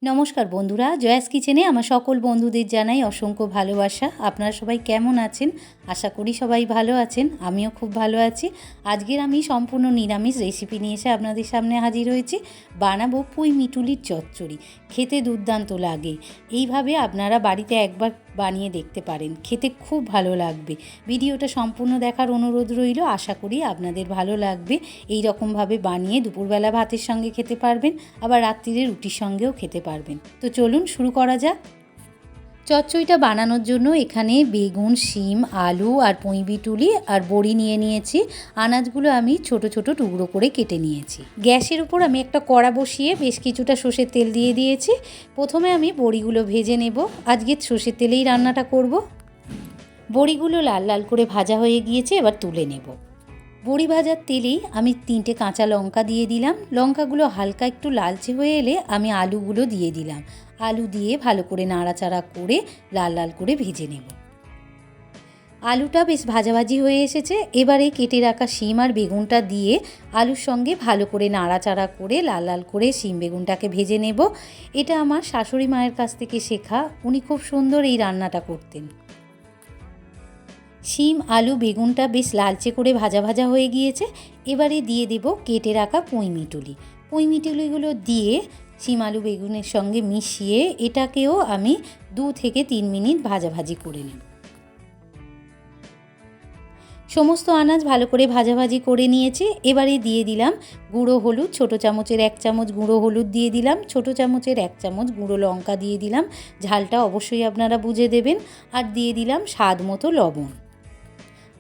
নমস্কার বন্ধুরা, জয়াস কিচেনে আমার সকল বন্ধুদের জানাই অসংখ্য ভালোবাসা। আপনারা সবাই কেমন আছেন? আশা করি সবাই ভালো আছেন। আমিও খুব ভালো আছি। আজকের আমি সম্পূর্ণ নিরামিষ রেসিপি নিয়ে এসে আপনাদের সামনে হাজির হয়েছি। বানাবো পুঁই মিটুলির চচ্চড়ি। খেতে দুর্দান্ত লাগে। এইভাবে আপনারা বাড়িতে একবার বানিয়ে দেখতে পারেন, খেতে খুব ভালো লাগবে। ভিডিওটা সম্পূর্ণ দেখার অনুরোধ রইল। আশা করি আপনাদের ভালো লাগবে। এই রকমভাবে বানিয়ে দুপুরবেলা ভাতের সঙ্গে খেতে পারবেন, আবার রাত্রিরে রুটির সঙ্গেও খেতে পারবেন। তো চলুন শুরু করা যাক। চচ্চড়িটা বানানোর জন্য এখানে বেগুন, শিম, আলু আর পুঁই বিটুলি আর বড়ি নিয়ে নিয়েছি। আনাজগুলো আমি ছোট ছোট টুকরো করে কেটে নিয়েছি। গ্যাসের উপর আমি একটা কড়া বসিয়ে বেশ কিছুটা সর্ষের তেল দিয়ে দিয়েছি। প্রথমে আমি বড়িগুলো ভেজে নেব। আজকে সর্ষের তেলেই রান্নাটা করব। বড়িগুলো লাল লাল করে ভাজা হয়ে গিয়েছে, এবার তুলে নেব। বড়ি ভাজার তেলেই আমি 3টে কাঁচা লঙ্কা দিয়ে দিলাম। লঙ্কাগুলো হালকা একটু লালচে হয়ে এলে আমি আলুগুলো দিয়ে দিলাম। আলু দিয়ে ভালো করে নাড়াচাড়া করে লাল লাল করে ভেজে নেব। আলুটা বেশ ভাজাভাজি হয়ে এসেছে। এবারে কেটে রাখা শিম আর বেগুনটা দিয়ে আলুর সঙ্গে ভালো করে নাড়াচাড়া করে লাল লাল করে শিম বেগুনটাকে ভেজে নেব। এটা আমার শাশুড়ি মায়ের কাছ থেকে শেখা। উনি খুব সুন্দর এই রান্নাটা করতেন। শিম, আলু, বেগুনটা বেশ লালচে করে ভাজা ভাজা হয়ে গিয়েছে। এবারে দিয়ে দেব কেটে রাখা পুঁই মিটুলি। পুঁই মিটুলিগুলো দিয়ে শিম, আলু, বেগুনের সঙ্গে মিশিয়ে এটাকেও আমি 2 থেকে 3 মিনিট ভাজাভাজি করে নেব। সমস্ত আনাজ ভালো করে ভাজাভাজি করে নিয়েছি। এবারে দিয়ে দিলাম গুঁড়ো হলুদ, ছোটো চামচের 1 চামচ গুঁড়ো হলুদ দিয়ে দিলাম। ছোটো চামচের 1 চামচ গুঁড়ো লঙ্কা দিয়ে দিলাম। ঝালটা অবশ্যই আপনারা বুঝে দেবেন। আর দিয়ে দিলাম স্বাদ মতো লবণ।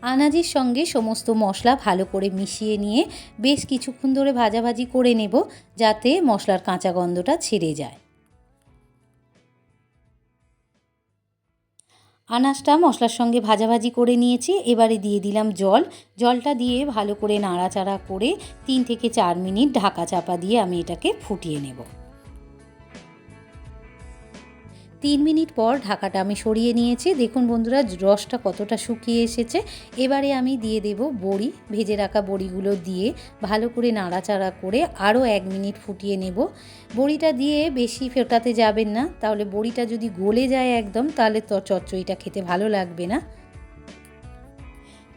আনাজের সঙ্গে সমস্ত মশলা ভালো করে মিশিয়ে নিয়ে বেশ কিছুক্ষণ ধরে ভাজাভাজি করে নেব, যাতে মশলার কাঁচা গন্ধটা ছেড়ে যায়। আনাজটা মশলার সঙ্গে ভাজাভাজি করে নিয়েছি। এবারে দিয়ে দিলাম জল। জলটা দিয়ে ভালো করে নাড়াচাড়া করে 3 থেকে 4 মিনিট ঢাকা চাপা দিয়ে আমি এটাকে ফুটিয়ে নেব। 3 মিনিট পর ঢাকাটা আমি সরিয়ে নিয়েছি। দেখুন বন্ধুরা, রসটা কতটা শুকিয়ে এসেছে। এবারে আমি দিয়ে দেব বড়ি। ভেজে রাখা বড়িগুলো দিয়ে ভালো করে নাড়াচাড়া করে আরও 1 মিনিট ফুটিয়ে নেব। বড়িটা দিয়ে বেশি ফোটাতে যাবেন না, তাহলে বড়িটা যদি গলে যায় একদম, তাহলে তো চচ্চড়িটা খেতে ভালো লাগবে না।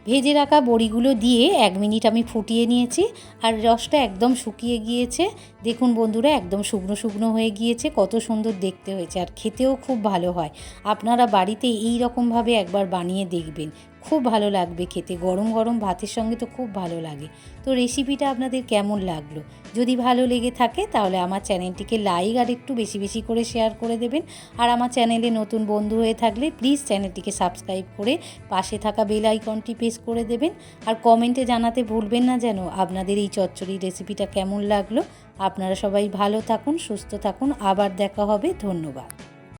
ভেজে রাখা বড়িগুলো দিয়ে 1 মিনিট আমি ফুটিয়ে নিয়েছি। আর রসটা একদম শুকিয়ে গিয়েছে। দেখুন বন্ধুরা, একদম শুকনো শুকনো হয়ে গিয়েছে। কত সুন্দর দেখতে হয়েছে, আর খেতেও খুব ভালো হয়। আপনারা বাড়িতে এই রকমভাবে একবার বানিয়ে দেখবেন, খুব ভালো লাগবে খেতে। গরম গরম ভাতের সঙ্গে তো খুব ভালো লাগে। তো রেসিপিটা আপনাদের কেমন লাগলো? যদি ভালো লেগে থাকে তাহলে আমার চ্যানেলটিকে লাইক আর একটু বেশি বেশি করে শেয়ার করে দেবেন। আর আমার চ্যানেলে নতুন বন্ধু হয়ে থাকলে প্লিজ চ্যানেলটিকে সাবস্ক্রাইব করে পাশে থাকা বেল আইকনটি প্রেস করে দেবেন। আর কমেন্টে জানাতে ভুলবেন না যেন আপনাদের এই চচ্চড়ি রেসিপিটা কেমন লাগলো। আপনারা সবাই ভালো থাকুন, সুস্থ থাকুন। আবার দেখা হবে। ধন্যবাদ।